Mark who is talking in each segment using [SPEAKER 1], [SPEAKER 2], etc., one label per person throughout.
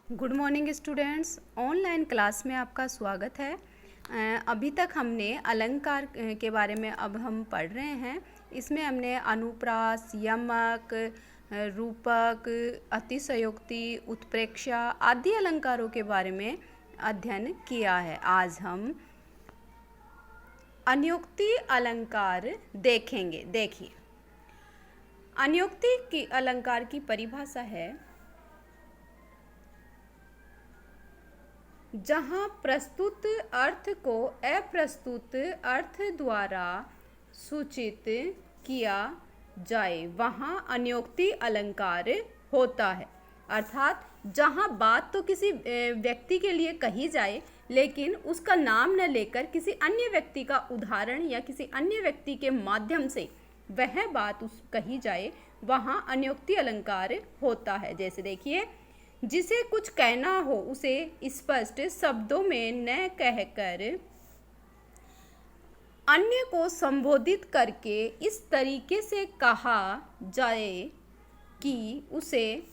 [SPEAKER 1] Good morning students. Online class में आपका स्वागत है। अभी तक हमने अलंकार के बारे में अब हम पढ़ रहे हैं। इसमें हमने अनुप्रास, यमक, रूपक, अतिशयोक्ति, उत्प्रेक्षा आदि अलंकारों के बारे में अध्ययन किया है। आज हम अनियोक्ति अलंकार देखेंगे। देखिए, अनियोक्ति की अलंकार की परिभाषा है जहाँ प्रस्तुत अर्थ को अप्रस्तुत अर्थ द्वारा सूचित किया जाए वहाँ अनियोक्ति अलंकार होता है। अर्थात जहाँ बात तो किसी व्यक्ति के लिए कही जाए लेकिन उसका नाम न लेकर किसी अन्य व्यक्ति का उदाहरण या किसी अन्य व्यक्ति के माध्यम से वह बात उस कही जाए वहाँ अनियोक्ति अलंकार होता है। जैसे देखिए, जिसे कुछ कहना हो उसे स्पष्ट शब्दों में न कहकर अन्य को संबोधित करके इस तरीके से कहा जाए कि उसे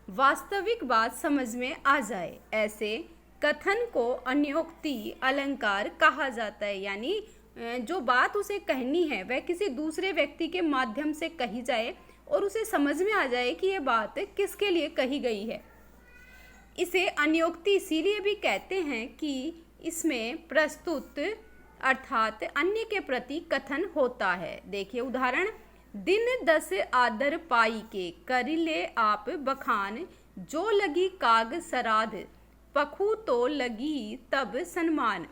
[SPEAKER 1] वास्तविक बात समझ में आ जाए, ऐसे कथन को अनियोक्ति अलंकार कहा जाता है। यानी जो बात उसे कहनी है वह किसी दूसरे व्यक्ति के माध्यम से कही जाए और उसे समझ में आ जाए कि यह बात किसके लिए कही गई है। इसे अनियोक्ति इसीलिए भी कहते हैं कि इसमें प्रस्तुत अर्थात अन्य के प्रति कथन होता है। देखिए उदाहरण, दिन 10 आदर पाई के करिले आप बखान, जो लगी काग सराध पखू तो लगी तब सन्मान।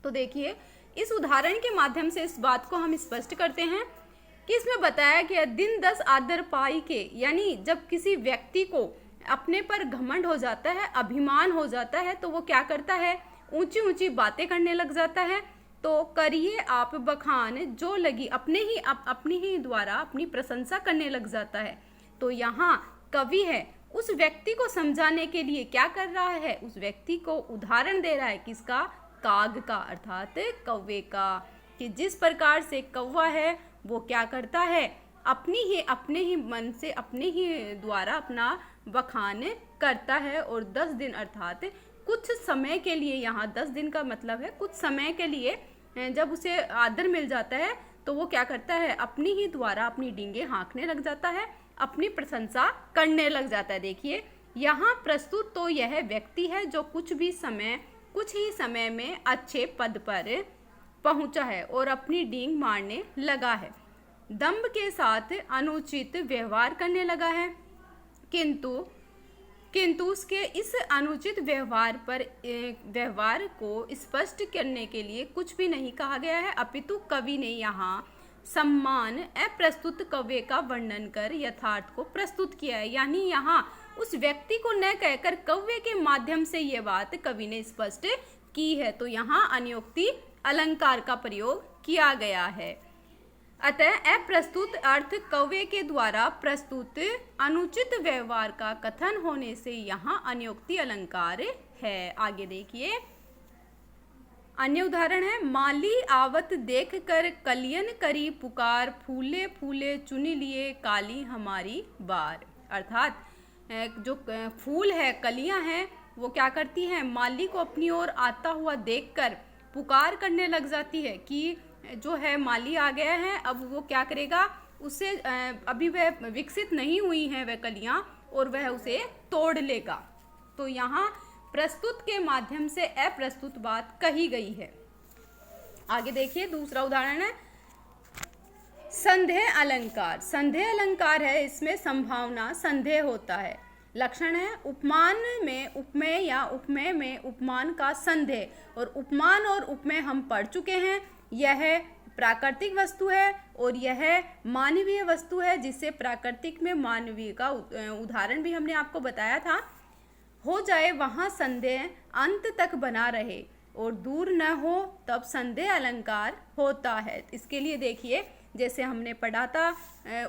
[SPEAKER 1] तो देखिए, इस उदाहरण के माध्यम से इस बात को हम स्पष्ट करते हैं कि इसमें बताया गया दिन 10 आदर पाई के, यानी जब किसी व्यक्ति को अपने पर घमंड हो जाता है, अभिमान हो जाता है, तो वो क्या करता है, ऊंची ऊंची बातें करने लग जाता है। तो करिए आप बखान, जो लगी अपनी ही द्वारा अपनी प्रशंसा करने लग जाता है। तो यहाँ कवि है उस व्यक्ति को समझाने के लिए क्या कर रहा है, उस व्यक्ति को उदाहरण दे रहा है किसका, काग का अर्थात कौवे का, कि जिस प्रकार से कौवा है वो क्या करता है, अपने ही मन से अपने ही द्वारा अपना बखान करता है। और 10 दिन अर्थात कुछ समय के लिए, यहाँ 10 दिन का मतलब है कुछ समय के लिए, जब उसे आदर मिल जाता है तो वो क्या करता है, अपनी ही द्वारा अपनी डींगे हाँकने लग जाता है, अपनी प्रशंसा करने लग जाता है। देखिए यहाँ प्रस्तुत तो यह व्यक्ति है जो कुछ ही समय में अच्छे पद पर पहुंचा है और अपनी डींग मारने लगा है, दंभ के साथ अनुचित व्यवहार करने लगा है, किंतु उसके इस अनुचित व्यवहार को स्पष्ट करने के लिए कुछ भी नहीं कहा गया है, अपितु कवि ने यहाँ सम्मान अप्रस्तुत कव्य का वर्णन कर यथार्थ को प्रस्तुत किया है। यानी यहाँ उस व्यक्ति को न कहकर कव्य के माध्यम से ये बात कवि ने स्पष्ट की है। तो यहाँ अनियोक्ति अलंकार का प्रयोग किया गया है। अतः अप्रस्तुत अर्थ कव्य के द्वारा प्रस्तुत अनुचित व्यवहार का कथन होने से यहाँ अनियोक्ति अलंकार है। आगे देखिए, अन्य उदाहरण है, माली आवत देख कर कलियन करी पुकार, फूले फूले चुन लिए काली हमारी बार। अर्थात जो फूल है, कलियां हैं, वो क्या करती हैं, माली को अपनी ओर आता हुआ देखकर पुकार करने लग जाती है कि जो है माली आ गया है, अब वो क्या करेगा, उससे अभी वह विकसित नहीं हुई है वह कलियां और वह उसे तोड़ लेगा। तो यहाँ प्रस्तुत के माध्यम से अप्रस्तुत बात कही गई है। आगे देखिए, दूसरा उदाहरण है संदेह अलंकार। संदेह अलंकार है, इसमें संभावना संदेह होता है। लक्षण है, उपमान में उपमेय या उपमेय में उपमान का संदेह। और उपमान और उपमेय हम पढ़ चुके हैं। यह प्राकृतिक वस्तु है और यह मानवीय वस्तु है, जिससे प्राकृतिक में मानवीय का उदाहरण भी हमने आपको बताया था। हो जाए वहाँ संदेह अंत तक बना रहे और दूर न हो तब संदेह अलंकार होता है। इसके लिए देखिए, जैसे हमने पढ़ा था,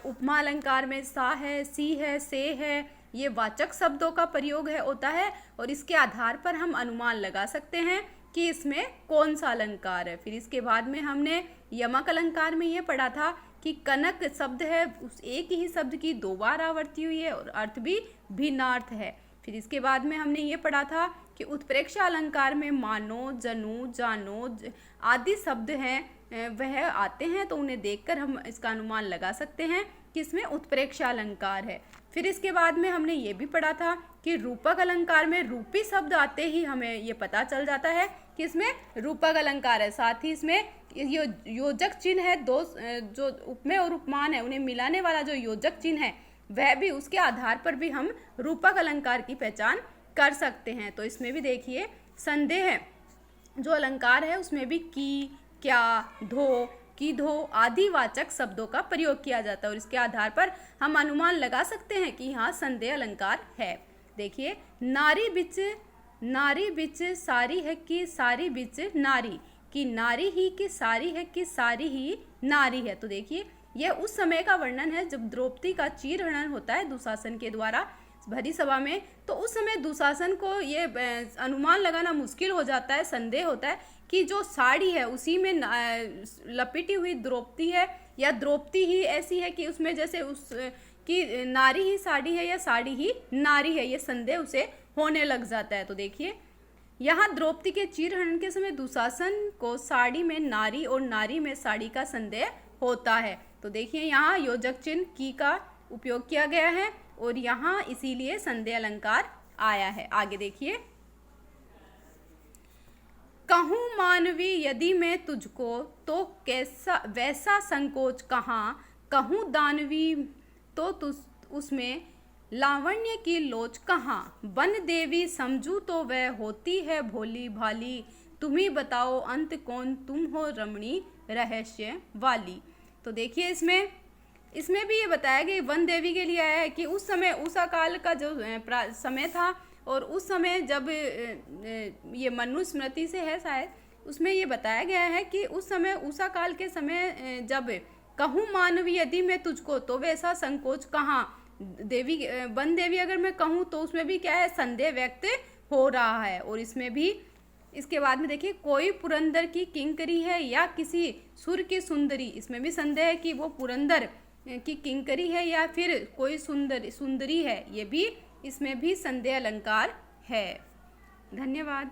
[SPEAKER 1] उपमा अलंकार में सा है, सी है, से है, ये वाचक शब्दों का प्रयोग होता है और इसके आधार पर हम अनुमान लगा सकते हैं कि इसमें कौन सा अलंकार है। फिर इसके बाद में हमने यमक अलंकार में ये पढ़ा था कि कनक शब्द है, उस एक ही शब्द की 2 बार आवृत्ति हुई है और अर्थ भी भिन्नार्थ है। फिर इसके बाद में हमने ये पढ़ा था कि उत्प्रेक्ष अलंकार में मानो, जनु, जानो आदि शब्द हैं वह आते हैं, तो उन्हें देखकर हम इसका अनुमान लगा सकते हैं कि इसमें उत्प्रेक्ष अलंकार है। फिर इसके बाद में हमने ये भी पढ़ा था कि रूपक अलंकार में रूपी शब्द आते ही हमें ये पता चल जाता है कि इसमें रूपक अलंकार है। साथ ही इसमें योजक चिन्ह है, दो जो उपमेय और उपमान है उन्हें मिलाने वाला जो योजक चिन्ह है वह भी, उसके आधार पर भी हम रूपक अलंकार की पहचान कर सकते हैं। तो इसमें भी देखिए संदेह जो अलंकार है उसमें भी की, क्या, धो, की, धो आदि वाचक शब्दों का प्रयोग किया जाता है और इसके आधार पर हम अनुमान लगा सकते हैं कि यहाँ संदेह अलंकार है। देखिए नारी बिच सारी है कि सारी बिच नारी, कि नारी ही कि सारी है कि सारी ही नारी है। तो देखिए यह उस समय का वर्णन है जब द्रौपदी का चीरहरण होता है दुशासन के द्वारा भरी सभा में। तो उस समय दुशासन को ये अनुमान लगाना मुश्किल हो जाता है, संदेह होता है कि जो साड़ी है उसी में लपेटी हुई द्रौपदी है या द्रौपदी ही ऐसी है कि उसमें जैसे उस कि नारी ही साड़ी है या साड़ी ही नारी है, ये संदेह उसे होने लग जाता है। तो देखिए यहाँ द्रौपदी के चीरहरण के समय दुशासन को साड़ी में नारी और नारी में साड़ी का संदेह होता है। तो देखिए यहाँ योजक चिन्ह की का उपयोग किया गया है और यहाँ इसीलिए संदेह अलंकार आया है। आगे देखिए, कहूँ मानवी यदि मैं तुझको तो कैसा वैसा संकोच कहाँ, कहूँ दानवी तो तुझ उसमें लावण्य की लोच कहाँ, बन देवी समझू तो वह होती है भोली भाली, तुम्ही बताओ अंत कौन तुम हो रमणी रहस्य वाली। तो देखिए इसमें भी ये बताया गया वन देवी के लिए आया है कि उस समय उषा काल का जो समय था और उस समय जब ये मनुस्मृति से है शायद, उसमें ये बताया गया है कि उस समय उषा काल के समय जब कहूँ मानवी यदि मैं तुझको तो वैसा संकोच कहाँ, देवी वन देवी अगर मैं कहूँ तो उसमें भी क्या है संदेह व्यक्त हो रहा है। और इसमें भी इसके बाद में देखिए कोई पुरंदर की किंकरी है या किसी सुर की सुंदरी, इसमें भी संदेह है कि वो पुरंदर की किंकरी है या फिर कोई सुंदरी है, ये भी इसमें भी संदेह अलंकार है। धन्यवाद।